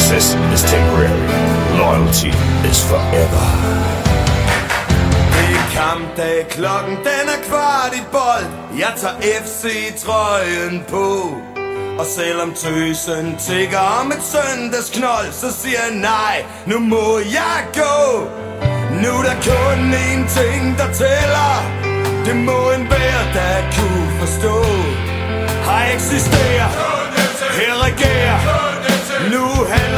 Success is temporary. Loyalty is forever. Det er kampdag, klokken den er 1:15. Jeg tager FC-trøjen på. Og selvom tøsen tigger om et søndagsknold, så siger jeg nej, nu må jeg gå. Nu er der kun én ting, der tæller. Det må enhver, der kunne forstå. Har eksisteret, her regerer. Nu handler